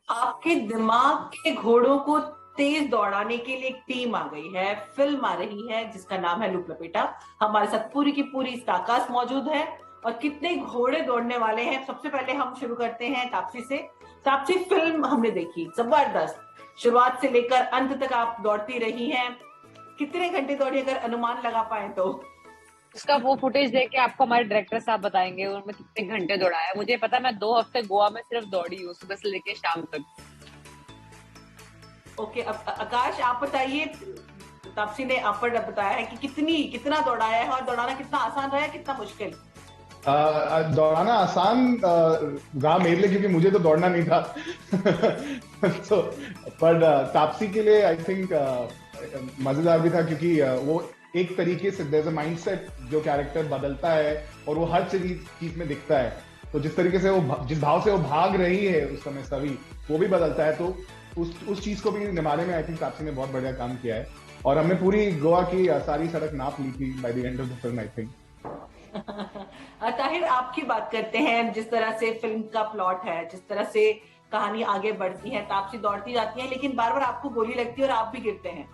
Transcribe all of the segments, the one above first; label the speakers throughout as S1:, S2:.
S1: आपके दिमाग के घोड़ों को तेज दौड़ाने के लिए एक टीम आ गई है, फिल्म आ रही है जिसका नाम है लूप लपेटा। हमारे साथ पूरी की पूरी स्टारकास्ट मौजूद है और कितने घोड़े दौड़ने वाले हैं। सबसे पहले हम शुरू करते हैं तापसी से। तापसी, फिल्म हमने देखी, जबरदस्त। शुरुआत से लेकर अंत तक आप दौड़ती रही हैं। कितने घंटे दौड़ी, अगर अनुमान लगा पाए तो?
S2: उसका वो फुटेज देख के आपको हमारे डायरेक्टर साहब बताएंगे उनमें कितने घंटे दौड़ाया। मुझे पता, मैं 2 हफ्ते गोवा में सिर्फ दौड़ी हूँ, सुबह से लेके शाम तक।
S1: ओके, अब आकाश आप बताइए। तापसी ने आप पर बताया है कि कितना दौड़ाया है और दौड़ाना कितना आसान रहा है, कितना मुश्किल?
S3: दौड़ाना आसान रहा मेरे लिए, क्योंकि मुझे तो दौड़ना नहीं था। तो पर तापसी के लिए आई थिंक मजेदार भी था, क्योंकि वो एक तरीके से देयर इज अ माइंडसेट जो कैरेक्टर बदलता है और वो हर चीज में दिखता है। तो जिस तरीके से वो, जिस भाव से वो भाग रही है उस समय सभी, वो भी बदलता है। तो उस चीज को भी निभाने में आई थिंक तापसी ने बहुत बढ़िया काम किया है। और हमने पूरी गोवा की सारी सड़क नाप ली थी by the end of the film I think.
S1: Tahir, आपकी बात करते हैं। जिस तरह से फिल्म का प्लॉट है, जिस तरह से कहानी आगे बढ़ती है, तापसी दौड़ती जाती है लेकिन बार बार आपको गोली लगती है और आप भी गिरते हैं।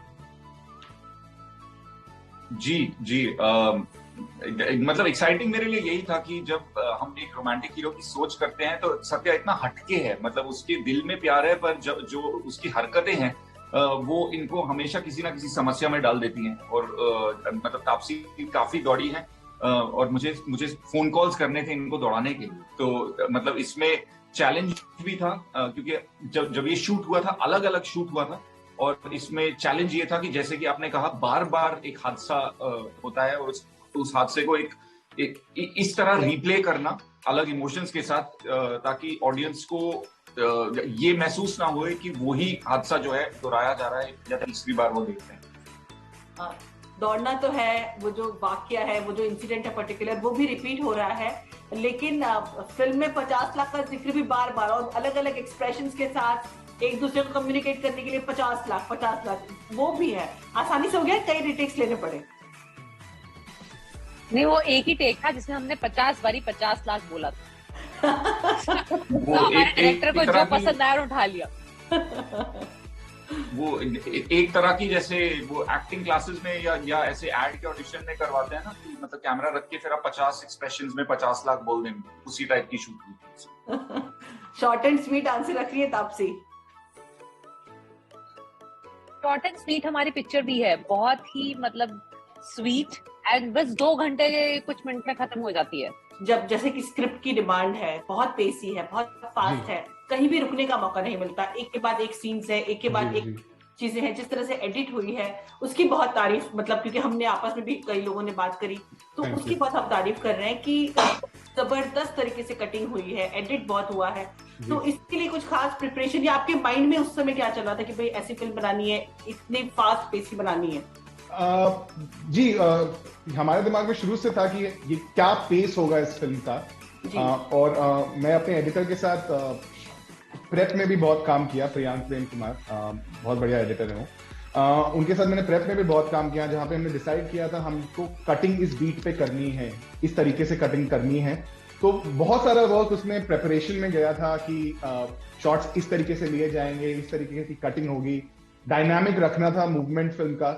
S4: जी जी, मतलब एक्साइटिंग मेरे लिए यही था कि जब हम एक रोमांटिक हीरो की सोच करते हैं तो सत्या इतना हटके है, मतलब उसके दिल में प्यार है पर जो उसकी हरकतें हैं वो इनको हमेशा किसी ना किसी समस्या में डाल देती हैं। और मतलब तापसी काफी दौड़ी है और मुझे मुझे फोन कॉल्स करने थे इनको दौड़ाने के लिए। तो मतलब इसमें चैलेंज भी था क्योंकि जब ये शूट हुआ था, अलग अलग शूट हुआ था। और इसमें चैलेंज ये था कि जैसे कि आपने कहा, बार बार एक हादसा होता है और उस हादसे को इस तरह रिप्ले करना अलग इमोशंस के साथ, ताकि ऑडियंस को ये महसूस ना होए कि वही हादसा जो है दोहराया जा रहा है या तीसरी बार वो देखते हैं।
S1: दौड़ना तो है, वो जो वाक्य है, वो जो इंसिडेंट है पर्टिकुलर, वो भी रिपीट हो रहा है। लेकिन फिल्म में 50 लाख का जिक्र भी बार बार और अलग अलग एक्सप्रेशंस के साथ एक दूसरे को कम्युनिकेट करने के लिए 50 लाख वो भी है। आसानी से हो गया, कई रिटेक्स लेने पड़े?
S2: नहीं, वो एक ही टेक था जिसमें हमने 50 बारी 50 लाख बोला था। तो हमारे डायरेक्टर को जो पसंद आया उठा लिया।
S4: वो एक तरह की, जैसे वो एक्टिंग क्लासेस में या ऐसे एड के ऑडिशन में करवाते हैं ना, कि मतलब कैमरा रख के फिर आप 50 एक्सप्रेशंस में 50 लाख बोल देंगे, उसी टाइप की शूट हुई।
S1: शॉर्ट एंड स्वीट आंसर रख रही है तापसी।
S2: शॉर्ट एंड स्वीट हमारी पिक्चर भी है, बहुत ही मतलब स्वीट, एंड बस 2 घंटे कुछ मिनट में खत्म हो जाती है।
S1: जब जैसे कि स्क्रिप्ट की डिमांड है, बहुत पेसी है, बहुत फास्ट है, कहीं भी रुकने का मौका नहीं मिलता, एक के बाद एक सीन्स है, एक के बाद एक चीजें हैं। जिस तरह से एडिट हुई है उसकी बहुत तारीफ, मतलब क्योंकि हमने आपस में भी कई लोगों ने बात करी तो उसकी बहुत हम तारीफ कर रहे हैं कि जबरदस्त तरीके से कटिंग हुई है, एडिट बहुत हुआ है। तो इसके लिए कुछ खास प्रिपरेशन या आपके माइंड में उस समय क्या चल रहा था कि भाई ऐसी फिल्म बनानी है, इतनी फास्ट पेसी बनानी है?
S3: हमारे दिमाग में शुरू से था कि ये क्या पेस होगा इस फिल्म का। और मैं अपने एडिटर के साथ प्रेप में भी बहुत काम किया, प्रियांक प्रेम कुमार बहुत बढ़िया एडिटर है वो। उनके साथ मैंने प्रेप में भी बहुत काम किया, जहाँ पे हमने डिसाइड किया था हमको कटिंग इस बीट पे करनी है, इस तरीके से कटिंग करनी है। तो बहुत सारा वर्क उसमें प्रेपरेशन में गया था कि शॉट्स इस तरीके से लिए जाएंगे, इस तरीके की कटिंग होगी, डायनामिक रखना था मूवमेंट फिल्म का।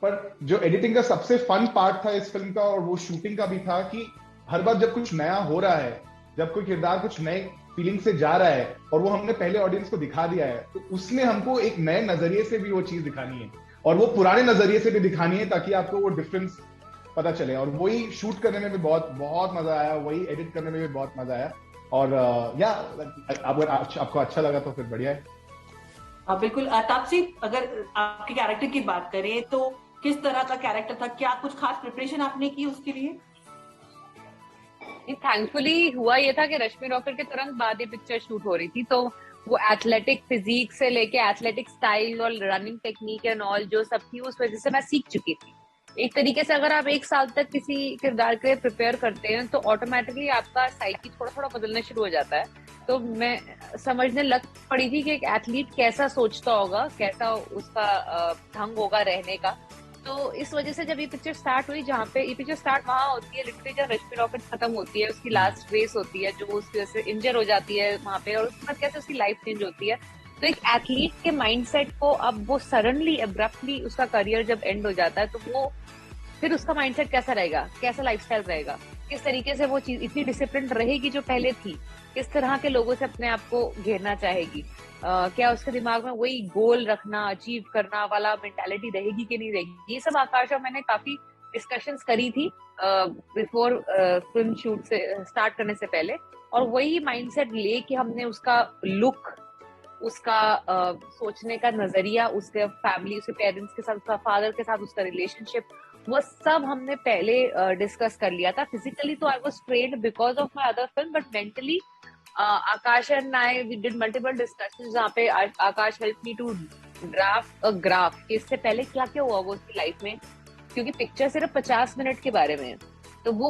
S3: पर जो एडिटिंग का सबसे फन पार्ट था इस फिल्म का, और वो शूटिंग का भी था, कि हर बार जब कुछ नया हो रहा है, जब कोई किरदार कुछ नए फीलिंग से जा रहा है और वो हमने पहले ऑडियंस को दिखा दिया है, तो उसमें हमको एक नए नजरिए से भी वो चीज दिखानी है और वो पुराने नजरिए से भी दिखानी है, ताकि आपको वो डिफरेंस पता चले। और वही शूट करने में भी बहुत बहुत मजा आया, वही एडिट करने में भी बहुत मजा आया। और या अगर आपको अच्छा लगा तो फिर बढ़िया है।
S1: बिल्कुल। तापसी, अगर आपके कैरेक्टर की बात करें तो किस तरह का कैरेक्टर था? क्या कुछ खास प्रिपरेशन आपने की उसके लिए?
S2: थैंकफुली हुआ ये था कि रश्मि रॉकेट के तुरंत बाद ये पिक्चर शूट हो रही थी, तो वो एथलेटिक फिजिक से लेके एथलेटिक स्टाइल और रनिंग टेक्निक एंड ऑल जो सब थी, उस वजह से मैं सीख चुकी थी। एक तरीके से अगर आप 1 साल तक किसी किरदार के लिए प्रिपेयर करते हैं तो ऑटोमेटिकली आपका साइकी थोड़ा थोड़ा बदलना शुरू हो जाता है। तो मैं समझने लग पड़ी थी कि एक एथलीट कैसा सोचता होगा, कैसा उसका ढंग होगा रहने का। तो इस वजह से जब ये पिक्चर स्टार्ट हुई, जहाँ पे ये पिक्चर स्टार्ट वहां होती है लिटरली जब रश्मि रॉकेट खत्म होती है, उसकी लास्ट रेस होती है, जो उसकी वजह से इंजर हो जाती है वहां पे, और उसके बाद कैसे उसकी लाइफ चेंज होती है। तो एक एथलीट के माइंडसेट को अब वो सडनली एब्रप्टली उसका करियर जब एंड हो जाता है, तो वो फिर उसका माइंडसेट कैसा रहेगा, कैसा लाइफस्टाइल रहेगा, किस तरीके से वो चीज इतनी डिसिप्लिन रहेगी जो पहले थी, किस तरह के लोगों से अपने आप को घेरना चाहेगी, क्या उसके दिमाग में वही गोल रखना, अचीव करना वाला मेंटालिटी रहेगी कि नहीं रहेगी। ये सब आकाश और मैंने काफी डिस्कशंस करी थी बिफोर फिल्म शूट से स्टार्ट करने से पहले, और वही माइंडसेट लेके हमने उसका लुक, उसका सोचने का नजरिया, उसके फैमिली, उसके पेरेंट्स के साथ, उसका फादर के साथ उसका रिलेशनशिप, वो सब हमने पहले डिस्कस कर लिया था। फिजिकली तो I was trained because of my other film, but mentally Aakash and I we did multiple discussions, जहाँ पे Aakash help me to draft a graph कि इससे पहले क्या क्या हुआ वो उसकी लाइफ में, क्योंकि पिक्चर सिर्फ 50 मिनट के बारे में है, तो वो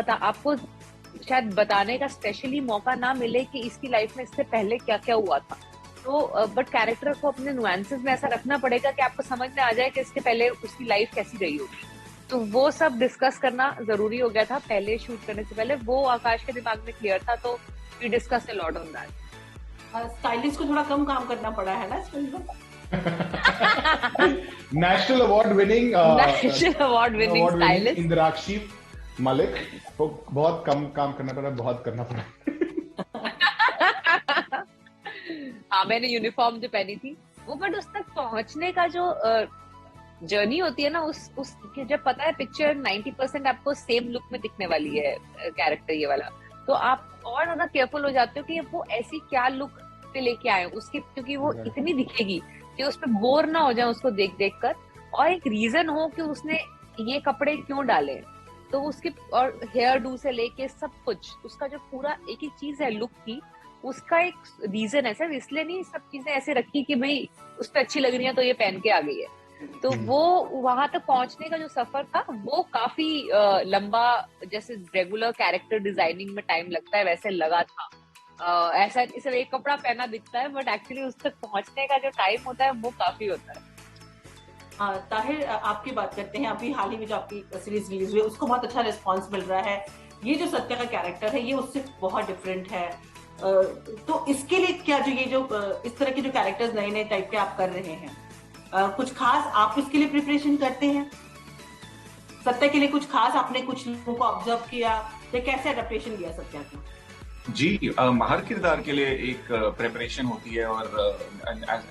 S2: आपको शायद बताने का स्पेशली मौका ना मिले कि इसकी लाइफ में इससे पहले क्या क्या हुआ था। तो बट कैरेक्टर को अपने नुआंसेस में ऐसा रखना पड़ेगा कि आपको समझ में आ जाए कि इसके पहले उसकी लाइफ कैसी रही होगी। तो वो सब डिस्कस करना जरूरी हो गया था पहले शूट करने से पहले, वो आकाश के दिमाग में क्लियर था, तो we discuss a lot on that.
S1: Stylist को थोड़ा कम काम करना पड़ा है ना इस फिल्म में।
S3: National award winning
S2: stylist
S3: Indrakshi Malik को बहुत कम काम करना पड़ा, बहुत करना पड़ा।
S2: हाँ, मैंने यूनिफॉर्म जो पहनी थी वो, बट उस तक पहुंचने का जो जर्नी होती है ना, उस जब पता है पिक्चर 90% आपको सेम लुक में दिखने वाली है कैरेक्टर ये वाला, तो आप और ज्यादा केयरफुल हो जाते हो कि वो ऐसी क्या लुक पे लेके आए उसकी, क्योंकि वो इतनी दिखेगी कि उस पर बोर ना हो जाए उसको देख देख कर, और एक रीजन हो कि उसने ये कपड़े क्यों डाले, तो उसके और हेयर डू से लेके सब कुछ, उसका जो पूरा एक एक चीज है लुक की, उसका एक रीजन है सर, इसलिए नहीं सब चीजें ऐसे रखी कि भाई उस पर अच्छी लग रही है तो ये पहन के आ गई है। तो वो वहां तक पहुंचने का जो सफर था वो काफी लंबा, जैसे रेगुलर कैरेक्टर डिजाइनिंग में टाइम लगता है वैसे लगा था। ऐसा सिर्फ एक कपड़ा पहना दिखता है, बट एक्चुअली उस तक पहुंचने का जो टाइम होता है वो काफी होता है।
S1: ताहिर, आपकी बात करते हैं, अभी हाल ही में जो आपकी सीरीज रिलीज हुई उसको बहुत अच्छा रिस्पॉन्स मिल रहा है। ये जो सत्या का कैरेक्टर है ये उससे बहुत डिफरेंट है, तो इसके लिए क्या जो ये जो इस तरह के जो कैरेक्टर्स नए नए टाइप के आप कर रहे हैं, कुछ खास आप इसके लिए प्रिपरेशन करते हैं? सत्या के लिए कुछ खास आपने कुछ लोगों को ऑब्जर्व किया या कैसे एडेप्टेशन लिया सत्या का?
S4: जी, हर किरदार के लिए एक प्रिपरेशन होती है, और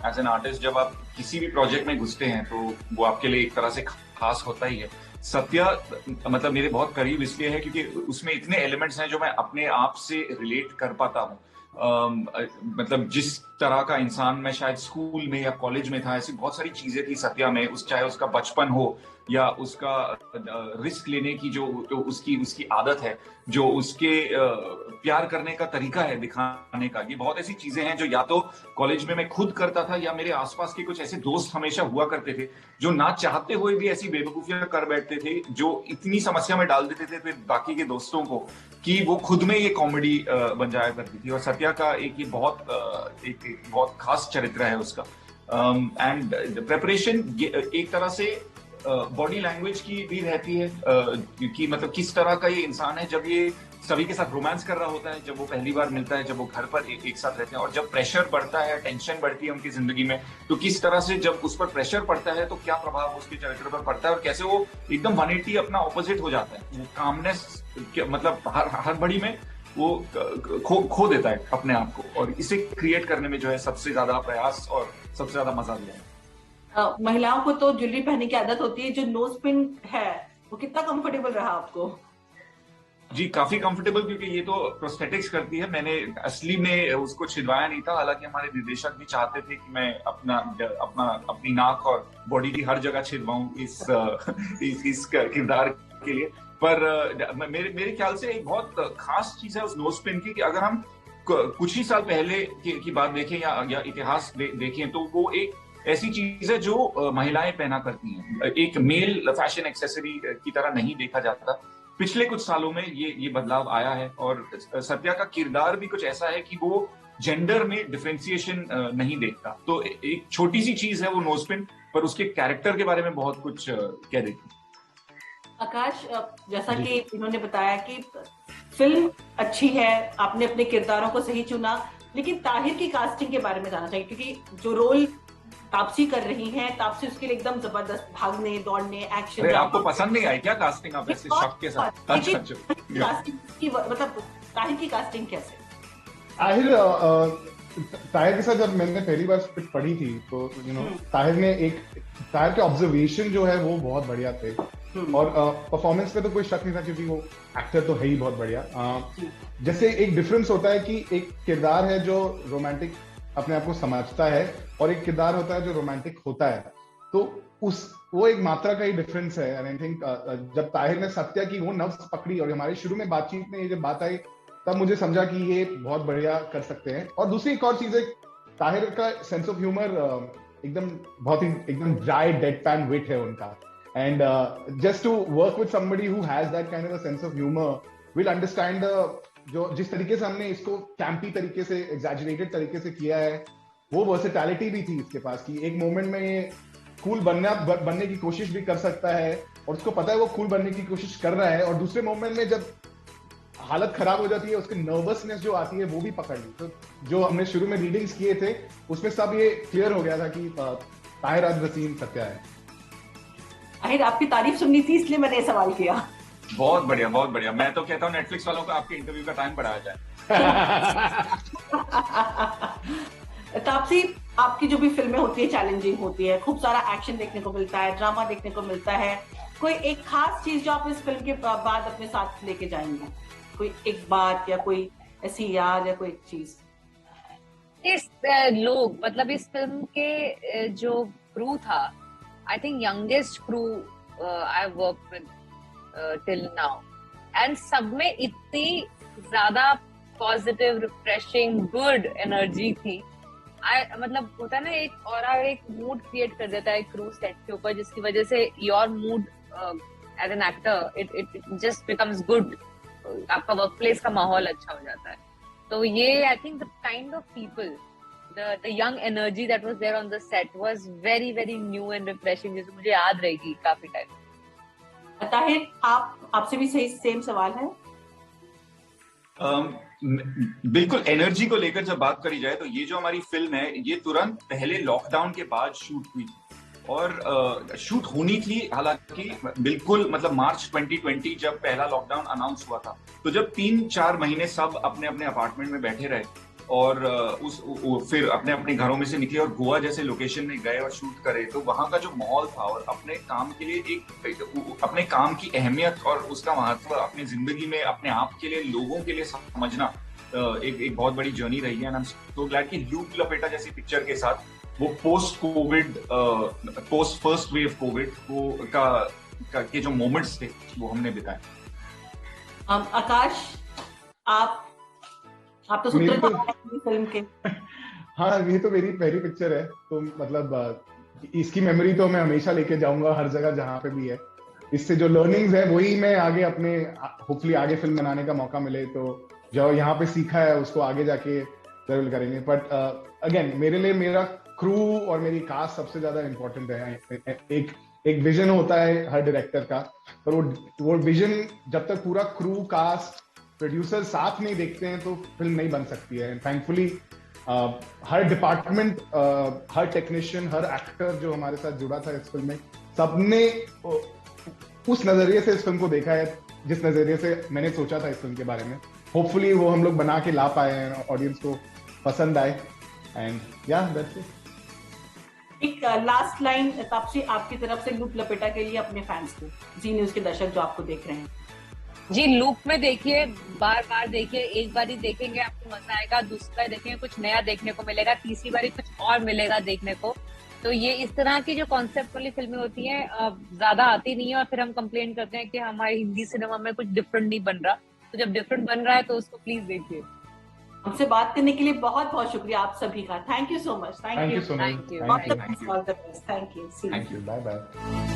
S4: एज एन आर्टिस्ट जब आप किसी भी प्रोजेक्ट में घुसते हैं तो वो आपके लिए एक तरह से खास होता ही है। सत्या मतलब मेरे बहुत करीब इसलिए है क्योंकि उसमें इतने एलिमेंट्स हैं जो मैं अपने आप से रिलेट कर पाता हूँ। मतलब जिस तरह का इंसान मैं शायद स्कूल में या कॉलेज में था, ऐसी बहुत सारी चीजें थी सत्या में, चाहे उसका बचपन हो या उसका रिस्क लेने की जो उसकी आदत है, जो उसके प्यार करने का तरीका है दिखाने का, ये बहुत ऐसी चीजें हैं जो या तो कॉलेज में मैं खुद करता था या मेरे आसपास के कुछ ऐसे दोस्त हमेशा हुआ करते थे जो ना चाहते हुए भी ऐसी बेवकूफियां कर बैठते थे, जो इतनी समस्या में डाल देते थे फिर बाकी के दोस्तों को कि वो खुद में ये कॉमेडी बन जाया करती थी। और सत्या का एक बहुत खास चरित्र है उसका। एंड प्रिपरेशन एक तरह से बॉडी लैंग्वेज की भी रहती है, कि मतलब किस तरह का ये इंसान है जब ये सभी के साथ रोमांस कर रहा होता है, जब वो पहली बार मिलता है, जब वो घर पर एक साथ रहते हैं, और जब प्रेशर बढ़ता है, टेंशन बढ़ती है उनकी जिंदगी में, तो किस तरह से जब उस पर प्रेशर पड़ता है तो क्या प्रभाव उसके चरित्र पर पड़ता है, और कैसे वो एकदम 180 अपना ऑपोजिट हो जाता है। वो कामनेस मतलब हर बड़ी में वो खो देता है अपने आप को, और इसे क्रिएट करने में जो है सबसे ज्यादा प्रयास और सबसे ज्यादा मजा दिया है।
S1: महिलाओं को तो ज्वेलरी पहनने की आदत होती है, जो नोज पिन है वो कितना कंफर्टेबल रहा आपको?
S4: जी, काफी कंफर्टेबल, क्योंकि ये तो प्रोस्थेटिक्स करती है। मैंने असली में उसको छिदवाया नहीं था, हालांकि हमारे निर्देशक भी चाहते थे कि मैं अपनी नाक और बॉडी की हर जगह छिदवाऊं इस किरदार के लिए। पर मेरे ख्याल से एक बहुत खास चीज है उस नोज पिन की, कि अगर हम कुछ ही साल पहले की बात देखें या इतिहास देखें, तो वो एक ऐसी चीज है जो महिलाएं पहना करती हैं, एक मेल फैशन एक्सेसरी की तरह नहीं देखा जाता। पिछले कुछ सालों में ये बदलाव आया है, और सत्या का किरदार भी कुछ ऐसा है कि वो जेंडर में डिफरेंशिएशन नहीं देखता। तो एक छोटी सी चीज है वो नोजपिन, पर उसके कैरेक्टर के बारे में बहुत कुछ कह देती।
S1: आकाश, जैसा कि इन्होंने बताया कि फिल्म अच्छी है, आपने अपने किरदारों को सही चुना, लेकिन ताहिर की कास्टिंग के बारे में जानना चाहिए, क्योंकि जो रोल तापसी कर रही हैं, तापसी उसके लिए एकदम जबरदस्त, भागने दौड़ने एक्शन।
S4: अरे आपको पसंद नहीं आई क्या कास्टिंग? आप ऐसे शॉक के साथ? अच्छा
S1: कास्टिंग की मतलब ताहिर की कास्टिंग कैसे?
S3: ताहिर के साथ जब मैंने पहली बार स्क्रिप्ट पढ़ी थी तो ताहिर के ऑब्जर्वेशन जो है वो बहुत बढ़िया थे, और परफॉर्मेंस पे तो कोई शक नहीं था क्योंकि वो एक्टर तो है ही बहुत बढ़िया। जैसे एक डिफरेंस होता है कि एक किरदार है जो रोमांटिक अपने आप को समझता है और एक किरदार होता है जो रोमांटिक होता है, तो वो एक मात्रा का ही डिफरेंस है। एंड आई थिंक जब ताहिर ने सत्या की वो नब्ज पकड़ी और हमारे शुरू में बातचीत में ये जब बात आई, तब मुझे समझा कि ये बहुत बढ़िया कर सकते हैं। और दूसरी एक और चीज है, ताहिर का सेंस ऑफ ह्यूमर एकदम ड्राई डेडपैन विट है उनका, and just to work with somebody who has that kind of a sense of humour will understand जो जिस तरीके से हमने इसको कैंपी तरीके से, एग्जैजरेटेड तरीके से किया है, वो वर्सेटैलिटी भी थी इसके पास कि एक मोमेंट में ये कूल बनने की कोशिश भी कर सकता है और उसको पता है वो कूल बनने की कोशिश कर रहा है, और दूसरे मोमेंट में जब हालत खराब हो जाती है उसकी नर्वसनेस जो आती है वो भी पकड़ ली। तो जो हमने शुरू में रीडिंग्स किए थे उसमें सब ये क्लियर हो गया था कि ताहिर आज वसीम सत्या है।
S1: ताहिर, आपकी तारीफ सुननी थी इसलिए मैंने सवाल किया।
S4: बहुत बढ़िया, बहुत बढ़िया। मैं तो कहता हूँ नेटफ्लिक्स वालों को आपके इंटरव्यू का टाइम बढ़ाया जाए।
S1: तापसी, आपकी जो भी फिल्में होती है चैलेंजिंग होती है, खूब सारा एक्शन देखने को मिलता है, ड्रामा देखने को मिलता है, कोई एक खास चीज जो आप इस फिल्म के बाद अपने साथ लेके जाएंगे? कोई एक बात या कोई ऐसी याद या कोई एक चीज?
S2: इस लोग मतलब इस फिल्म के जो क्रू था, I think youngest crew I work with till now, and सब में इतनी ज्यादा पॉजिटिव, रिफ्रेशिंग, गुड एनर्जी थी। मतलब होता है ना, एक और एक मूड क्रिएट कर देता है क्रू सेट के ऊपर, जिसकी वजह से your mood as an actor it just becomes good. आपका वर्क प्लेस का माहौल अच्छा हो जाता है। तो ये I think the kind of people, the young energy that was there on the set was very very new and refreshing, जैसे मुझे याद रहेगी काफी टाइम।
S1: ताहिर, आपसे भी सही सेम सवाल है।
S4: बिल्कुल, एनर्जी को लेकर जब बात करी जाए तो ये जो हमारी फिल्म है ये तुरंत पहले लॉकडाउन के बाद शूट हुई थी, और शूट होनी थी हालांकि बिल्कुल मतलब मार्च 2020 जब पहला लॉकडाउन अनाउंस हुआ था। तो जब 3-4 महीने सब अपने अपने अपार्टमेंट में बैठे रहे और फिर अपने अपने घरों में से निकले और गोवा जैसे लोकेशन में गए और शूट करे, तो वहां का जो माहौल था और अपने काम के लिए अपने काम की अहमियत और उसका महत्व अपनी जिंदगी में अपने आप के लिए, लोगों के लिए समझना एक बहुत बड़ी जर्नी रही है। And I am so glad कि लूप लपेटा जैसी पिक्चर के साथ वो post Covid, post first wave Covid के जो मोमेंट्स थे वो हमने बिताए।
S1: आकाश, आप तो सूत्रधार फिल्म के।
S3: हाँ, ये तो मेरी पहली पिक्चर है, तो मतलब इसकी मेमोरी तो मैं हमेशा लेके जाऊंगा हर जगह जहाँ पे भी है। इससे जो लर्निंग्स है वही मैं आगे अपने होपफुली आगे फिल्म बनाने का मौका मिले तो जो यहाँ पे सीखा है उसको आगे जाके ट्रेवल करेंगे। बट अगेन मेरे लिए मेरा क्रू और मेरी कास्ट सबसे ज्यादा इम्पोर्टेंट है। एक विजन होता है हर डायरेक्टर का, पर वो विजन जब तक पूरा क्रू, कास्ट, प्रोड्यूसर साथ नहीं देखते हैं तो फिल्म नहीं बन सकती है। थैंकफुली हर डिपार्टमेंट, हर टेक्नीशियन, हर एक्टर जो हमारे साथ जुड़ा था इस फिल्म में, सबने उस नजरिए से इस फिल्म को देखा है जिस नजरिए से मैंने सोचा था इस फिल्म के बारे में। होपफुली वो हम लोग बना के ला पाए हैं, ऑडियंस को पसंद आए, एंड या दैट्स इट।
S1: एक लास्ट लाइन तापसी आपकी तरफ से लूप लपेटा के लिए अपने फैंस को, जी न्यूज के दर्शक जो आपको देख रहे हैं।
S2: जी, लूप में देखिए, बार बार देखिए, एक बार ही देखेंगे आपको मजा आएगा, दूसरी बार देखेंगे कुछ नया देखने को मिलेगा, तीसरी बार कुछ और मिलेगा देखने को। तो ये इस तरह की जो कॉन्सेप्ट वाली फिल्में होती हैं ज्यादा आती नहीं है, और फिर हम कंप्लेन करते हैं कि हमारे हिंदी सिनेमा में कुछ डिफरेंट नहीं बन रहा। तो जब डिफरेंट बन रहा है तो उसको प्लीज देखिए।
S1: हमसे बात करने के लिए बहुत बहुत शुक्रिया आप सभी का। Thank you so much.
S3: Thank you so much.
S1: Thank you. Bye bye.